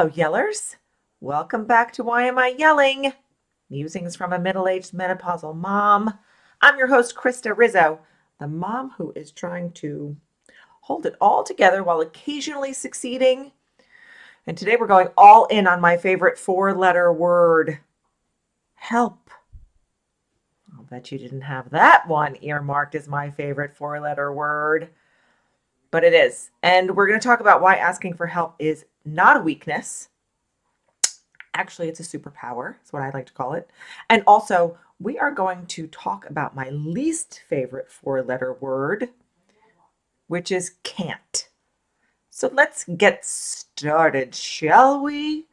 Hello, yellers. Welcome back to Why Am I Yelling? Musings from a middle-aged menopausal mom. I'm your host, Krista Rizzo, the mom who is trying to hold it all together while occasionally succeeding. And today we're going all in on my favorite four-letter word, help. I'll bet you didn't have that one earmarked as my favorite four-letter word, but it is. And we're going to talk about why asking for help is not a weakness. Actually, it's a superpower. That's what I like to call it. And also, we are going to talk about my least favorite four-letter word, which is can't. So let's get started, shall we?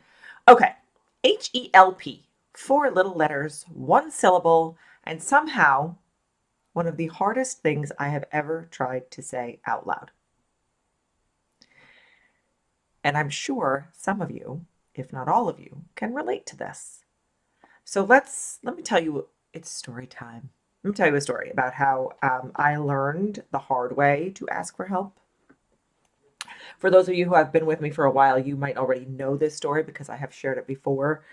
Okay, HELP, four little letters, one syllable, and somehow one of the hardest things I have ever tried to say out loud. And I'm sure some of you, if not all of you, can relate to this. So let me tell you, it's story time. Let me tell you a story about how I learned the hard way to ask for help. For those of you who have been with me for a while, you might already know this story because I have shared it before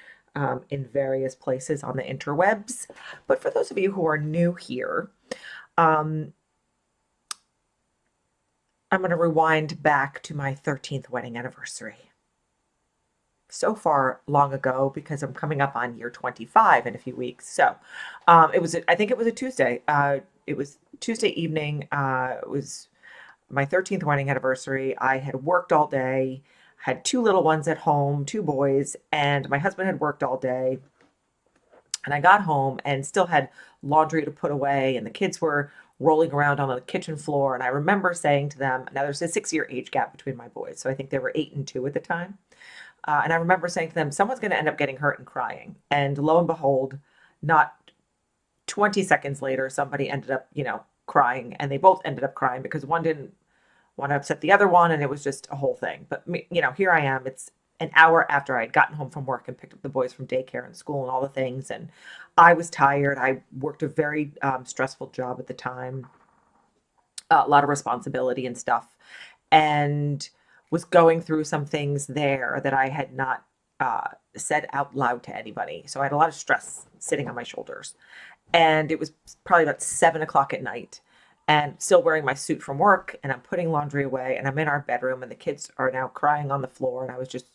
in various places on the interwebs. But for those of you who are new here, um, I'm going to rewind back to my 13th wedding anniversary. So far long ago because I'm coming up on year 25 in a few weeks. So I think it was a Tuesday. It was Tuesday evening. It was my 13th wedding anniversary. I had worked all day, had two little ones at home, two boys, and my husband had worked all day. And I got home and still had laundry to put away, and the kids were rolling around on the kitchen floor. And I remember saying to them, now there's a 6-year age gap between my boys. So I think they were 8 and 2 at the time. And I remember saying to them, someone's going to end up getting hurt and crying. And lo and behold, not 20 seconds later, somebody ended up, crying. And they both ended up crying because one didn't want to upset the other one. And it was just a whole thing. But, here I am. It's an hour after I had gotten home from work and picked up the boys from daycare and school and all the things. And I was tired. I worked a very stressful job at the time, a lot of responsibility and stuff. And was going through some things there that I had not said out loud to anybody. So I had a lot of stress sitting on my shoulders. And it was probably about 7 o'clock at night and still wearing my suit from work. And I'm putting laundry away and I'm in our bedroom and the kids are now crying on the floor. And I was just,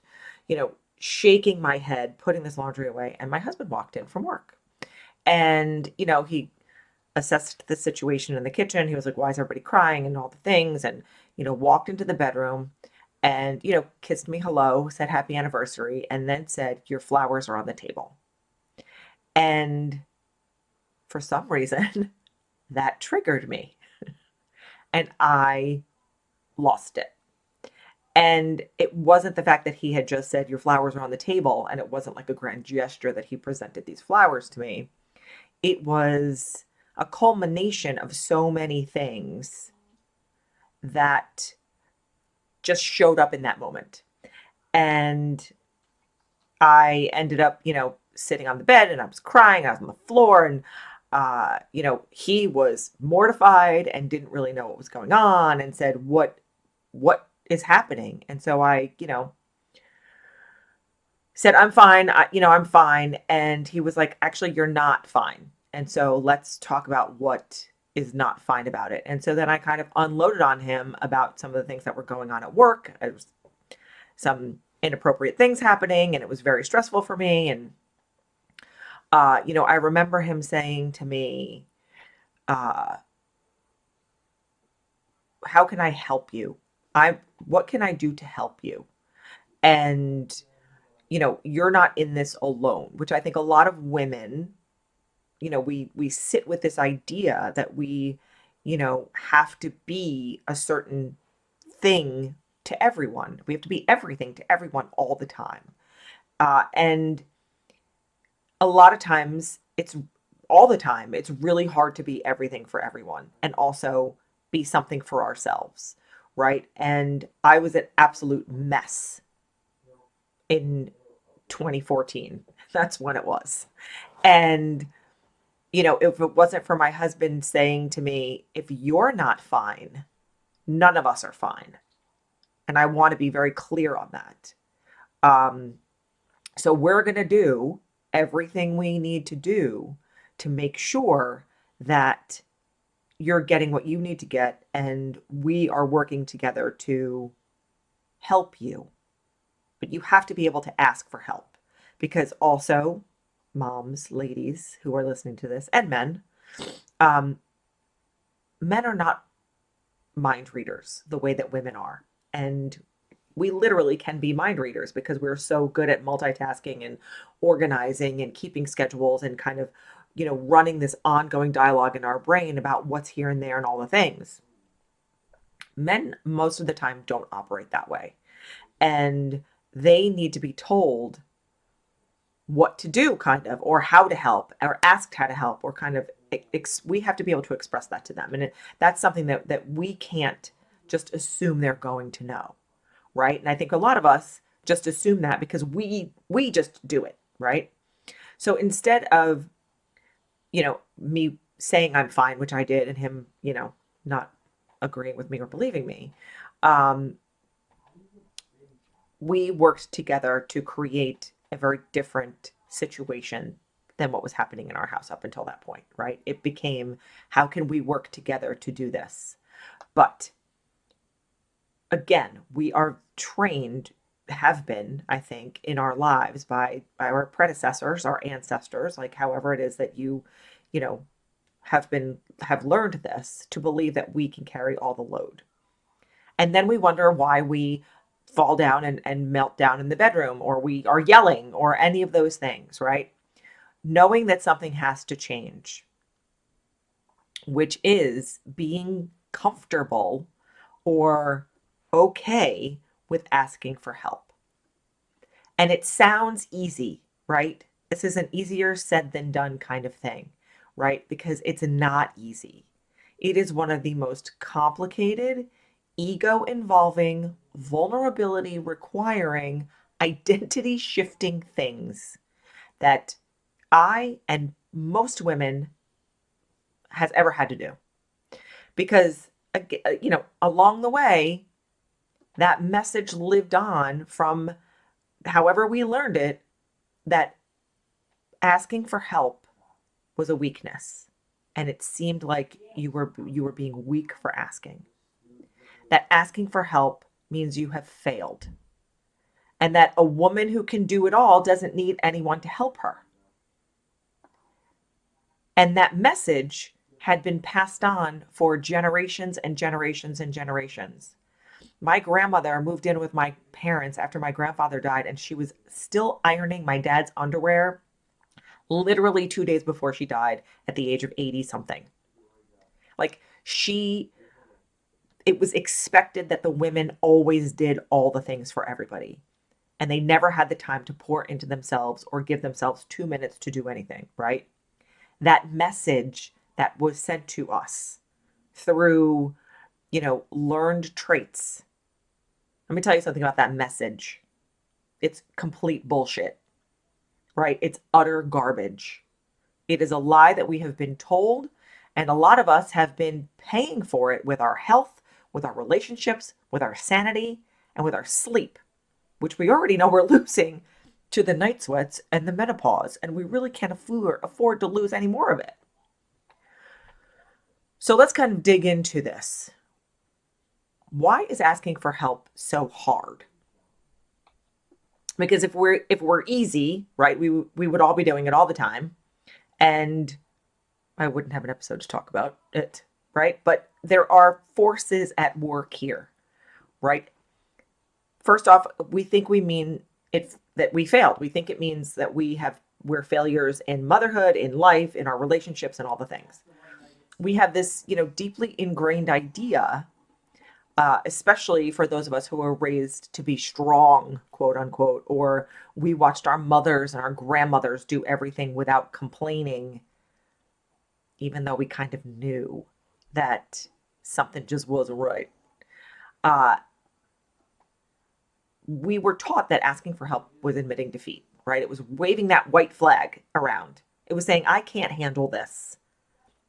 shaking my head, putting this laundry away. And my husband walked in from work. And, he assessed the situation in the kitchen. He was like, why is everybody crying and all the things? And, walked into the bedroom and, kissed me hello, said happy anniversary, and then said, your flowers are on the table. And for some reason, that triggered me and I lost it. And it wasn't the fact that he had just said, your flowers are on the table, and it wasn't like a grand gesture that he presented these flowers to me. It was a culmination of so many things that just showed up in that moment. And I ended up, sitting on the bed and I was crying. I was on the floor and, he was mortified and didn't really know what was going on and said, what is happening? And so I, said, I'm fine. I'm fine. And he was like, actually, you're not fine. And so let's talk about what is not fine about it. And so then I kind of unloaded on him about some of the things that were going on at work. There was some inappropriate things happening and it was very stressful for me. And, I remember him saying to me, uh, how can I help you? What can I do to help you? And, you're not in this alone, which I think a lot of women, we sit with this idea that we, have to be a certain thing to everyone. We have to be everything to everyone all the time. And a lot of times, it's all the time, it's really hard to be everything for everyone and also be something for ourselves, right? And I was an absolute mess in 2014. That's when it was. And, if it wasn't for my husband saying to me, if you're not fine, none of us are fine. And I want to be very clear on that. Um, so we're going to do everything we need to do to make sure that you're getting what you need to get, and we are working together to help you. But you have to be able to ask for help, because also, moms, ladies who are listening to this, and men, um, men are not mind readers the way that women are. And we literally can be mind readers because we're so good at multitasking and organizing and keeping schedules and kind of, running this ongoing dialogue in our brain about what's here and there and all the things. Men, most of the time, don't operate that way. And they need to be told what to do, kind of, or how to help, or asked how to help, or kind of, we have to be able to express that to them. And that's something that we can't just assume they're going to know, right? And I think a lot of us just assume that because we just do it, right? So instead of, me saying I'm fine, which I did, and him, not agreeing with me or believing me, um, we worked together to create a very different situation than what was happening in our house up until that point, right? It became, how can we work together to do this? But again, we are trained, have been, I think, in our lives by our predecessors, our ancestors, like however it is that you know, have learned this, to believe that we can carry all the load. And then we wonder why we fall down and melt down in the bedroom, or we are yelling, or any of those things, right? Knowing that something has to change, which is being comfortable or okay with asking for help. And it sounds easy, right? This is an easier said than done kind of thing, right? Because it's not easy. It is one of the most complicated, ego involving, vulnerability requiring, identity shifting things that I and most women has ever had to do. Because, along the way, that message lived on from however we learned it, that asking for help was a weakness, and it seemed like you were being weak for asking. That asking for help means you have failed, and that a woman who can do it all doesn't need anyone to help her. And that message had been passed on for generations and generations and generations. My grandmother moved in with my parents after my grandfather died, and she was still ironing my dad's underwear literally 2 days before she died at the age of 80 something. Like, it was expected that the women always did all the things for everybody. And they never had the time to pour into themselves or give themselves 2 minutes to do anything, right? That message that was sent to us through, learned traits. Let me tell you something about that message. It's complete bullshit, right? It's utter garbage. It is a lie that we have been told, and a lot of us have been paying for it with our health, with our relationships, with our sanity, and with our sleep, which we already know we're losing to the night sweats and the menopause, and we really can't afford to lose any more of it. So let's kind of dig into this. Why is asking for help so hard? Because if we're easy, right, we would all be doing it all the time, and I wouldn't have an episode to talk about it, right? But there are forces at work here, right? First off, we think we mean it that we failed. We think it means that we're failures in motherhood, in life, in our relationships, and all the things. We have this, deeply ingrained idea, especially for those of us who were raised to be strong, quote unquote, or we watched our mothers and our grandmothers do everything without complaining, even though we kind of knew that something just wasn't right. Uh, we were taught that asking for help was admitting defeat, right? It was waving that white flag around. It was saying, I can't handle this.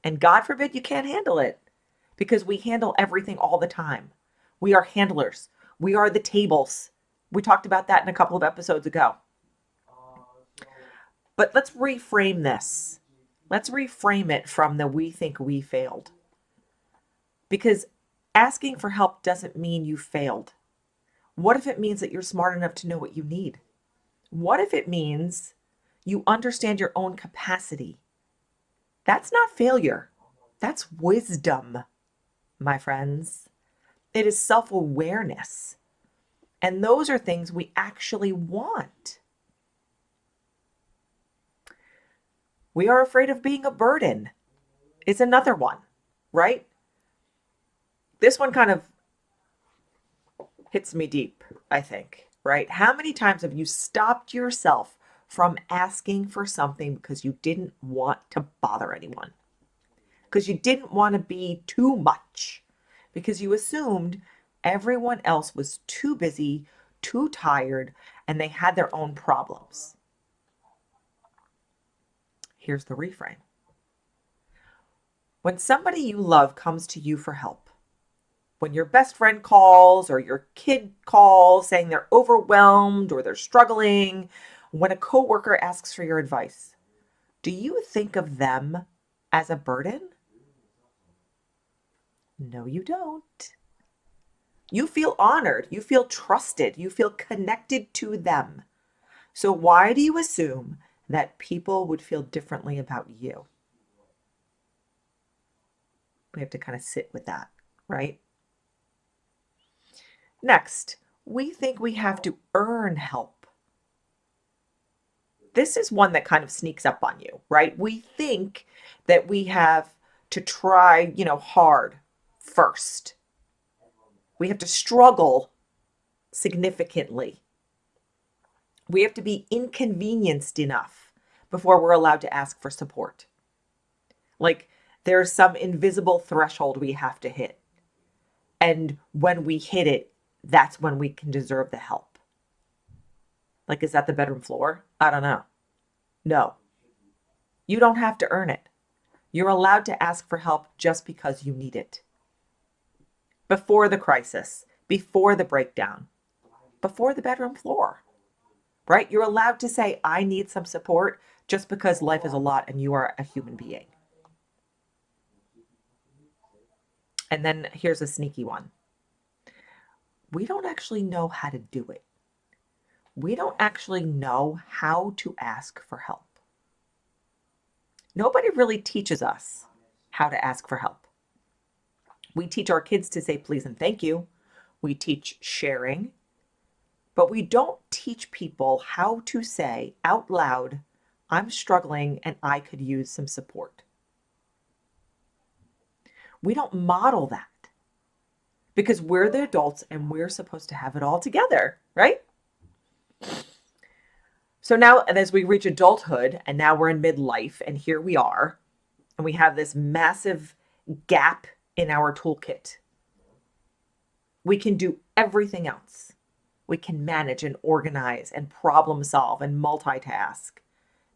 And God forbid you can't handle it, because we handle everything all the time. We are handlers. We are the tables. We talked about that in a couple of episodes ago. But let's reframe this. Let's reframe it from the we think we failed. Because asking for help doesn't mean you failed. What if it means that you're smart enough to know what you need? What if it means you understand your own capacity? That's not failure. That's wisdom, my friends. It is self awareness. And those are things we actually want. We are afraid of being a burden. It's another one, right? This one kind of hits me deep, I think, right? How many times have you stopped yourself from asking for something because you didn't want to bother anyone? Because you didn't want to be too much? Because you assumed everyone else was too busy, too tired, and they had their own problems? Here's the reframe. When somebody you love comes to you for help, when your best friend calls or your kid calls saying they're overwhelmed or they're struggling, when a coworker asks for your advice, do you think of them as a burden? No, you don't. You feel honored, you feel trusted, you feel connected to them. So why do you assume that people would feel differently about you? We have to kind of sit with that, right? Next, we think we have to earn help. This is one that kind of sneaks up on you, right? We think that we have to try, hard first. We have to struggle significantly. We have to be inconvenienced enough before we're allowed to ask for support. Like there's some invisible threshold we have to hit. And when we hit it, that's when we can deserve the help. Like, is that the bedroom floor? I don't know. No, you don't have to earn it. You're allowed to ask for help just because you need it. Before the crisis, before the breakdown, before the bedroom floor, right? You're allowed to say, I need some support just because life is a lot and you are a human being. And then here's a sneaky one. We don't actually know how to do it. We don't actually know how to ask for help. Nobody really teaches us how to ask for help. We teach our kids to say please and thank you. We teach sharing, but we don't teach people how to say out loud, I'm struggling and I could use some support. We don't model that because we're the adults and we're supposed to have it all together, right? So now, as we reach adulthood and now we're in midlife and here we are, and we have this massive gap in our toolkit. We can do everything else. We can manage and organize and problem solve and multitask.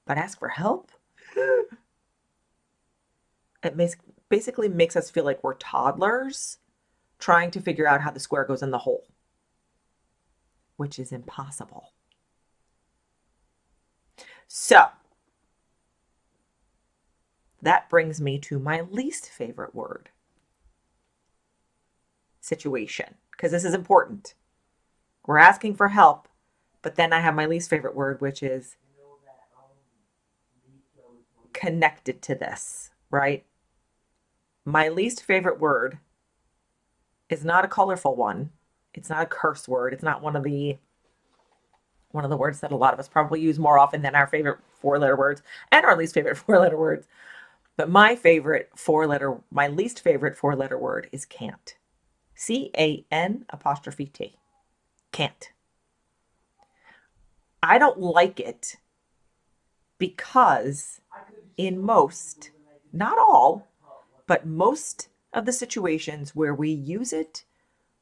But ask for help? It basically makes us feel like we're toddlers trying to figure out how the square goes in the hole, which is impossible. So that brings me to my least favorite word, situation, because this is important. We're asking for help, but then I have my least favorite word, which is connected to this, right? My least favorite word is not a colorful one. It's not a curse word. It's not one of the words that a lot of us probably use more often than our favorite four-letter words and our least favorite four-letter words. But my least favorite four-letter word is can't. CAN''T. Can't. I don't like it because in most, not all, but most of the situations where we use it,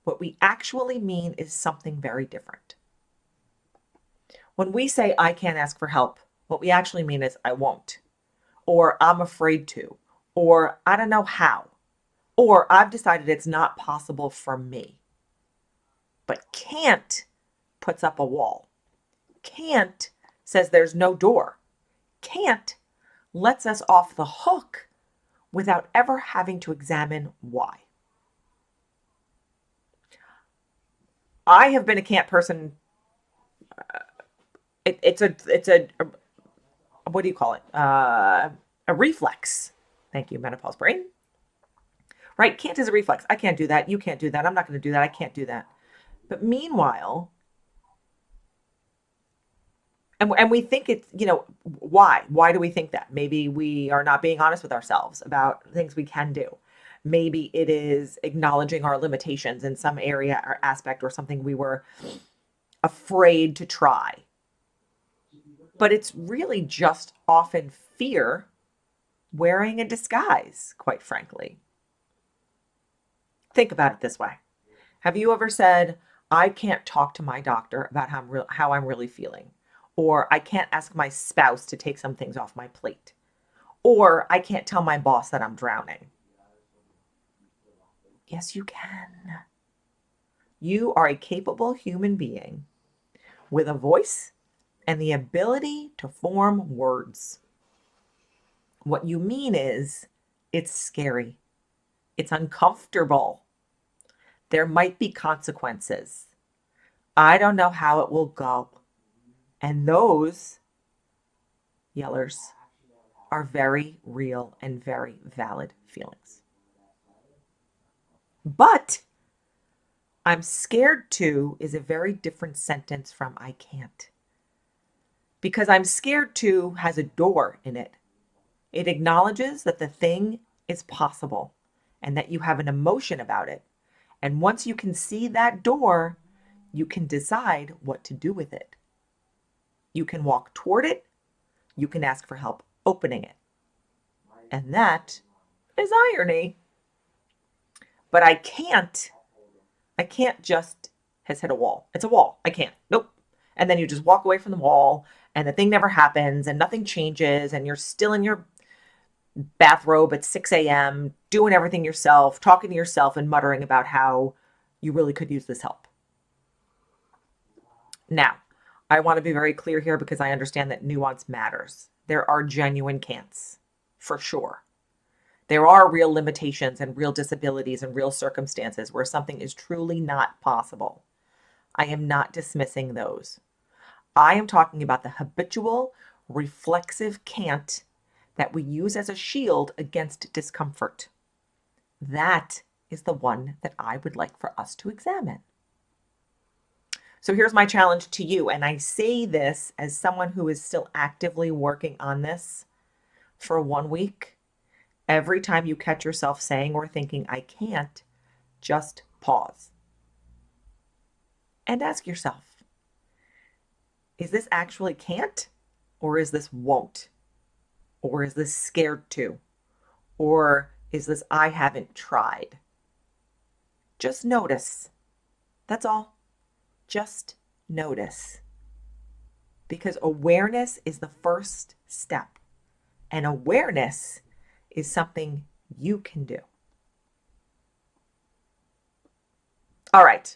what we actually mean is something very different. When we say, I can't ask for help, what we actually mean is, I won't, or I'm afraid to, or I don't know how, or I've decided it's not possible for me. But can't puts up a wall. Can't says there's no door. Can't lets us off the hook without ever having to examine why. I have been a can't person. It's a what do you call it? A reflex. Thank you, menopause brain. Right? Can't is a reflex. I can't do that. You can't do that. I'm not going to do that. I can't do that. But meanwhile, and we think it's, why? Why do we think that? Maybe we are not being honest with ourselves about things we can do. Maybe it is acknowledging our limitations in some area or aspect or something we were afraid to try. But it's really just often fear wearing a disguise, quite frankly. Think about it this way. Have you ever said, I can't talk to my doctor about how I'm really feeling? Or I can't ask my spouse to take some things off my plate? Or I can't tell my boss that I'm drowning? Yes, you can. You are a capable human being with a voice and the ability to form words. What you mean is, it's scary. It's uncomfortable. There might be consequences. I don't know how it will go. And those yellers are very real and very valid feelings. But I'm scared to is a very different sentence from I can't. Because I'm scared to has a door in it. It acknowledges that the thing is possible and that you have an emotion about it. And once you can see that door, you can decide what to do with it. You can walk toward it. You can ask for help opening it. And that is irony. But I can't just has hit a wall. It's a wall. I can't. Nope. And then you just walk away from the wall and the thing never happens and nothing changes and you're still in your bathrobe at 6 a.m. doing everything yourself, talking to yourself and muttering about how you really could use this help. Now, I want to be very clear here because I understand that nuance matters. There are genuine can'ts, for sure. There are real limitations and real disabilities and real circumstances where something is truly not possible. I am not dismissing those. I am talking about the habitual, reflexive can't that we use as a shield against discomfort. That is the one that I would like for us to examine. So here's my challenge to you, and I say this as someone who is still actively working on this for 1 week. Every time you catch yourself saying or thinking, I can't, just pause and ask yourself, is this actually can't? Or is this won't? Or is this scared to? Or is this I haven't tried? Just notice. That's all. Just notice. Because awareness is the first step. And awareness is something you can do. All right.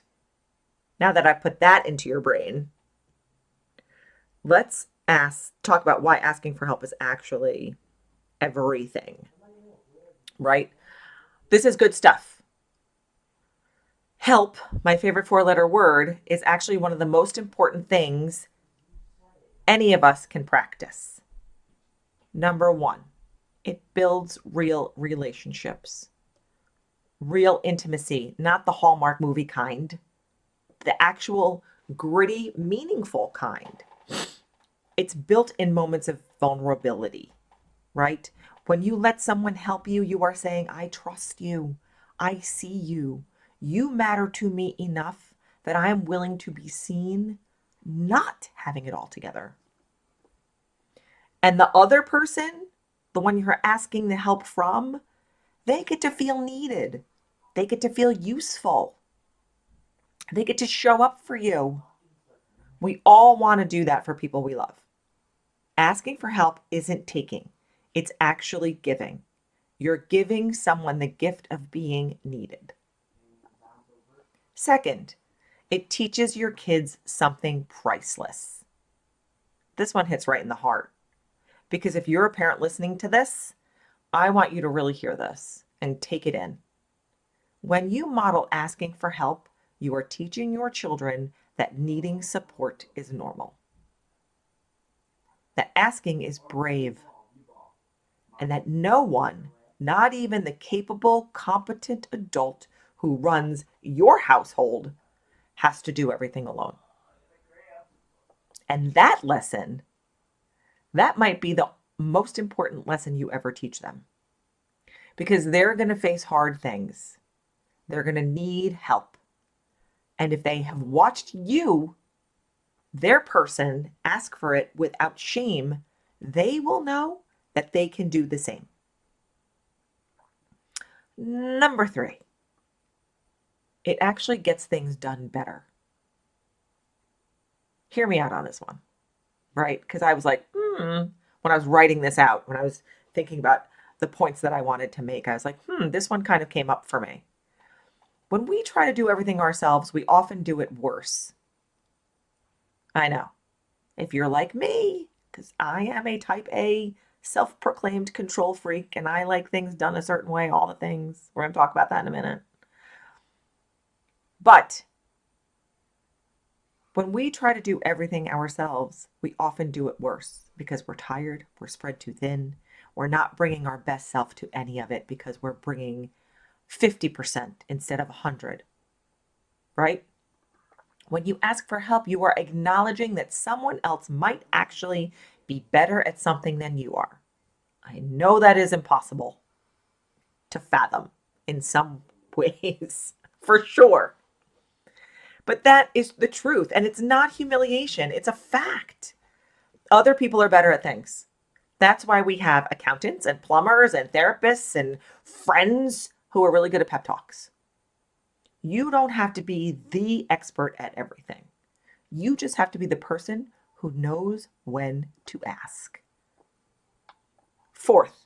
Now that I've put that into your brain, let's talk about why asking for help is actually everything, right? This is good stuff. Help, my favorite 4-letter word, is actually one of the most important things any of us can practice. Number 1, it builds real relationships, real intimacy, not the Hallmark movie kind, the actual gritty, meaningful kind. It's built in moments of vulnerability, right? When you let someone help you, you are saying, I trust you. I see you. You matter to me enough that I am willing to be seen, not having it all together. And the other person, the one you're asking the help from, they get to feel needed. They get to feel useful. They get to show up for you. We all want to do that for people we love. Asking for help isn't taking. It's actually giving. You're giving someone the gift of being needed. Second, It teaches your kids something priceless. This one hits right in the heart. Because if you're a parent listening to this, I want you to really hear this and take it in. When you model asking for help, you are teaching your children that needing support is normal, that asking is brave, and that no one, not even the capable, competent adult who runs your household, has to do everything alone. And that lesson, that might be the most important lesson you ever teach them because they're going to face hard things. They're going to need help. And if they have watched you, their person, ask for it without shame, they will know that they can do the same. Number 3, it actually gets things done better. Hear me out on this one, right? Because I was like, when I was writing this out, when I was thinking about the points that I wanted to make, I was like, this one kind of came up for me. When we try to do everything ourselves, we often do it worse. I know. If you're like me, because I am a type A self-proclaimed control freak and I like things done a certain way, all the things. We're going to talk about that in a minute. But when we try to do everything ourselves, we often do it worse because we're tired, we're spread too thin, we're not bringing our best self to any of it because we're bringing 50% instead of 100, right? When you ask for help, you are acknowledging that someone else might actually be better at something than you are. I know that is impossible to fathom in some ways, for sure. But that is the truth. And it's not humiliation, it's a fact. Other people are better at things. That's why we have accountants and plumbers and therapists and friends who are really good at pep talks. You don't have to be the expert at everything. You just have to be the person who knows when to ask. 4th,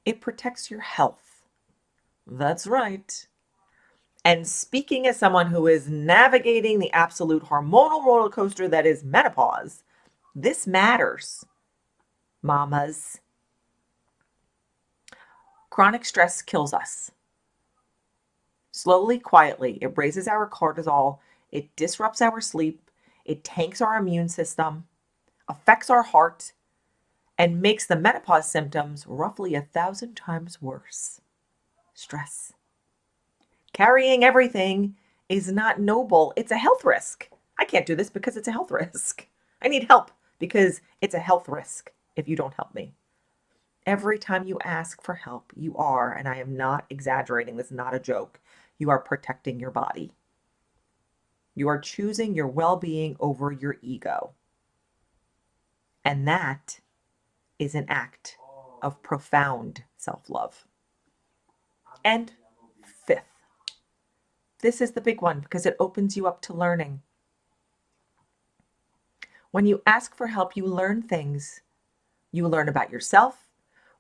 it protects your health. That's right. And speaking as someone who is navigating the absolute hormonal roller coaster that is menopause, this matters, mamas. Chronic stress kills us. Slowly, quietly, it raises our cortisol, it disrupts our sleep, it tanks our immune system, affects our heart, and makes the menopause symptoms roughly 1,000 times worse. Stress. Carrying everything is not noble. It's a health risk. I can't do this because it's a health risk. I need help because it's a health risk if you don't help me. Every time you ask for help, you are, and I am not exaggerating, this is not a joke, you are protecting your body. You are choosing your well-being over your ego. And that is an act of profound self-love. And 5th, this is the big one because it opens you up to learning. When you ask for help, you learn things. You learn about yourself,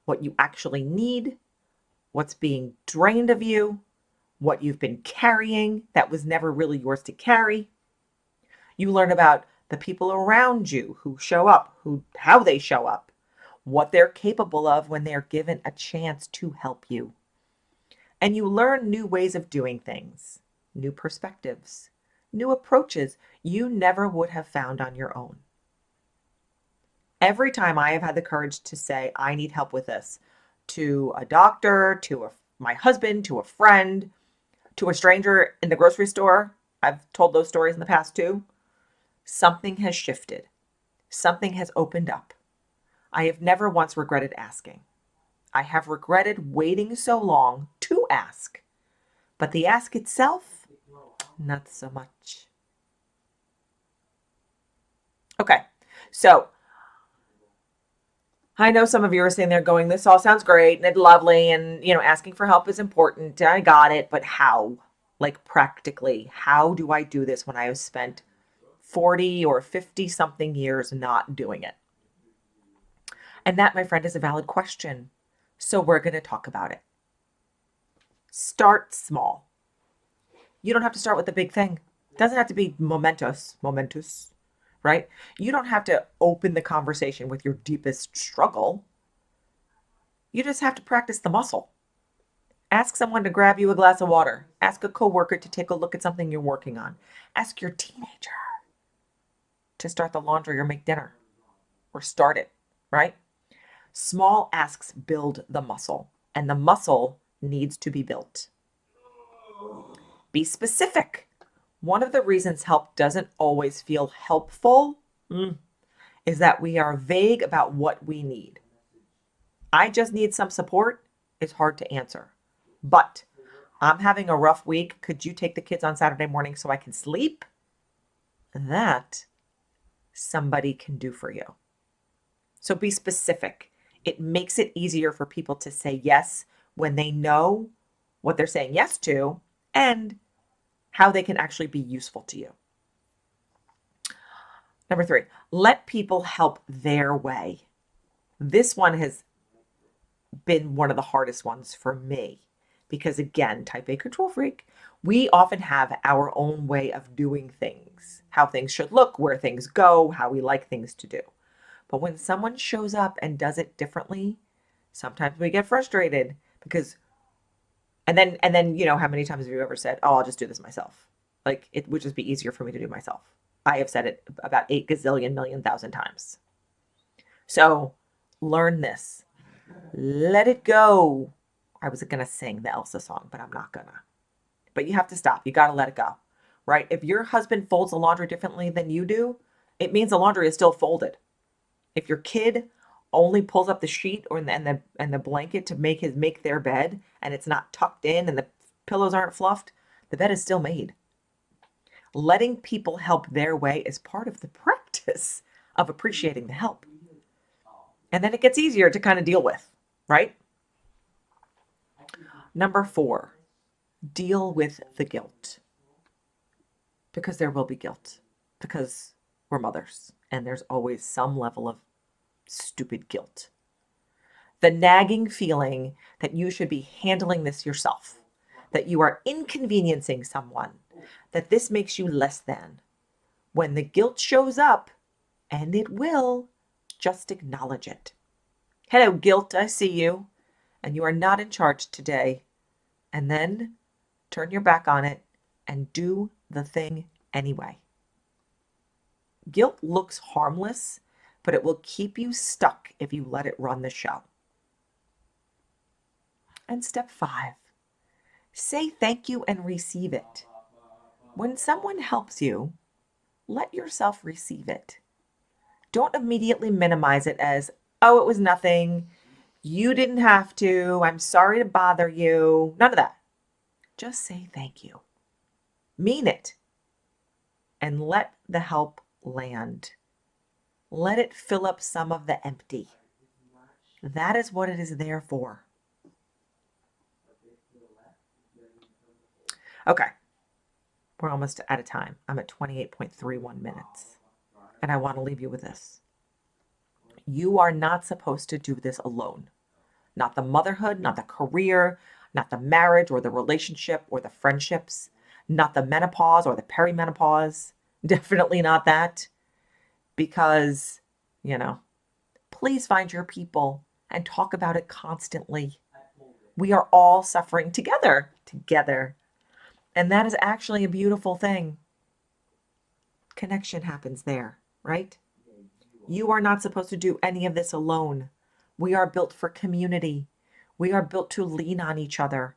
what you actually need, what's being drained of you, what you've been carrying that was never really yours to carry. You learn about the people around you who show up, how they show up, what they're capable of when they're given a chance to help you. And you learn new ways of doing things, new perspectives, new approaches you never would have found on your own. Every time I have had the courage to say, I need help with this, to a doctor, to my husband, to a friend, to a stranger in the grocery store, I've told those stories in the past too, something has shifted. Something has opened up. I have never once regretted asking. I have regretted waiting so long to ask, but the ask itself, not so much. Okay, so I know some of you are sitting there going, this all sounds great and it's lovely and, asking for help is important. I got it, but how? Like practically, how do I do this when I have spent 40 or 50 something years not doing it? And that, my friend, is a valid question. So we're going to talk about it. Start small. You don't have to start with the big thing. It doesn't have to be momentous, right? You don't have to open the conversation with your deepest struggle. You just have to practice the muscle. Ask someone to grab you a glass of water. Ask a coworker to take a look at something you're working on. Ask your teenager to start the laundry or make dinner or start it, right? Small asks build the muscle, and the muscle needs to be built. Be specific. One of the reasons help doesn't always feel helpful is that we are vague about what we need. I just need some support is hard to answer. But I'm having a rough week. Could you take the kids on Saturday morning so I can sleep? That somebody can do for you. So be specific. It makes it easier for people to say yes when they know what they're saying yes to and how they can actually be useful to you. Number 3, let people help their way. This one has been one of the hardest ones for me because, again, type A control freak, we often have our own way of doing things, how things should look, where things go, how we like things to do. But when someone shows up and does it differently, sometimes we get frustrated because and then how many times have you ever said, "Oh, I'll just do this myself." Like it would just be easier for me to do myself. I have said it about 8 gazillion million thousand times. So, learn this. Let it go. I was going to sing the Elsa song, but I'm not going to. But you have to stop. You got to let it go. Right? If your husband folds the laundry differently than you do, it means the laundry is still folded. If your kid only pulls up the sheet or and the blanket to make their bed and it's not tucked in and the pillows aren't fluffed, the bed is still made. Letting people help their way is part of the practice of appreciating the help. And then it gets easier to kind of deal with, right? Number 4, deal with the guilt. Because there will be guilt. Because we're mothers and there's always some level of stupid guilt. The nagging feeling that you should be handling this yourself, that you are inconveniencing someone, that this makes you less than. When the guilt shows up, and it will, just acknowledge it. Hello, guilt, I see you, and you are not in charge today. And then turn your back on it and do the thing anyway. Guilt looks harmless, but it will keep you stuck if you let it run the show. And step 5, say thank you and receive it. When someone helps you, let yourself receive it. Don't immediately minimize it as, oh, it was nothing. You didn't have to. I'm sorry to bother you. None of that. Just say thank you. Mean it. And let the help land. Let it fill up some of the empty. That is what it is there for. Okay. We're almost out of time. I'm at 28.31 minutes. And I want to leave you with this. You are not supposed to do this alone. Not the motherhood, not the career, not the marriage or the relationship or the friendships, not the menopause or the perimenopause. Definitely not that. Because, please find your people and talk about it constantly. We are all suffering together. And that is actually a beautiful thing. Connection happens there, right? You are not supposed to do any of this alone. We are built for community. We are built to lean on each other.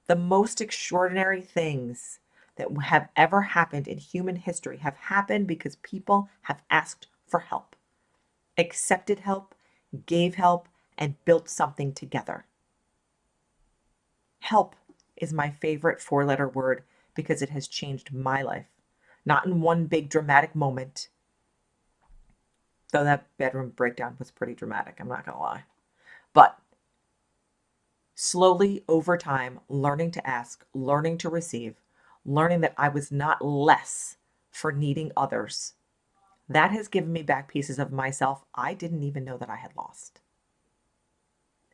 The most extraordinary things that have ever happened in human history have happened because people have asked for help, accepted help, gave help, and built something together. Help is my favorite 4-letter word because it has changed my life. Not in one big dramatic moment, though that bedroom breakdown was pretty dramatic, I'm not going to lie. But slowly over time, learning to ask, learning to receive, learning that I was not less for needing others. That has given me back pieces of myself I didn't even know that I had lost.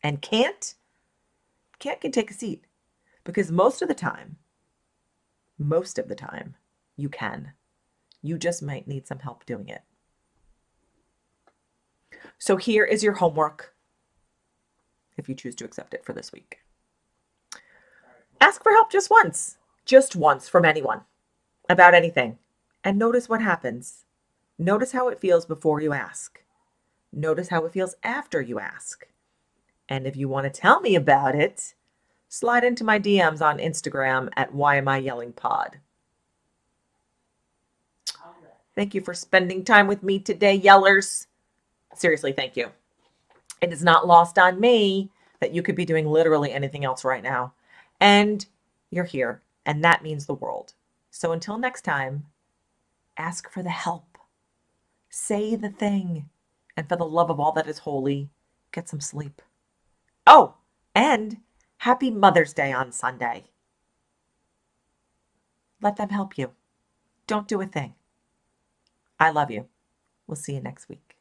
And can't can take a seat because most of the time, You can. You just might need some help doing it. So here is your homework if you choose to accept it for this week. Ask for help just once from anyone about anything, and notice what happens. Notice how it feels before you ask. Notice how it feels after you ask. And if you want to tell me about it, slide into my DMs on Instagram at whyamiyellingpod. Thank you for spending time with me today, yellers. Seriously, thank you. It is not lost on me that you could be doing literally anything else right now. And you're here, and that means the world. So until next time, ask for the help. Say the thing. And for the love of all that is holy, get some sleep. Oh, and happy Mother's Day on Sunday. Let them help you. Don't do a thing. I love you. We'll see you next week.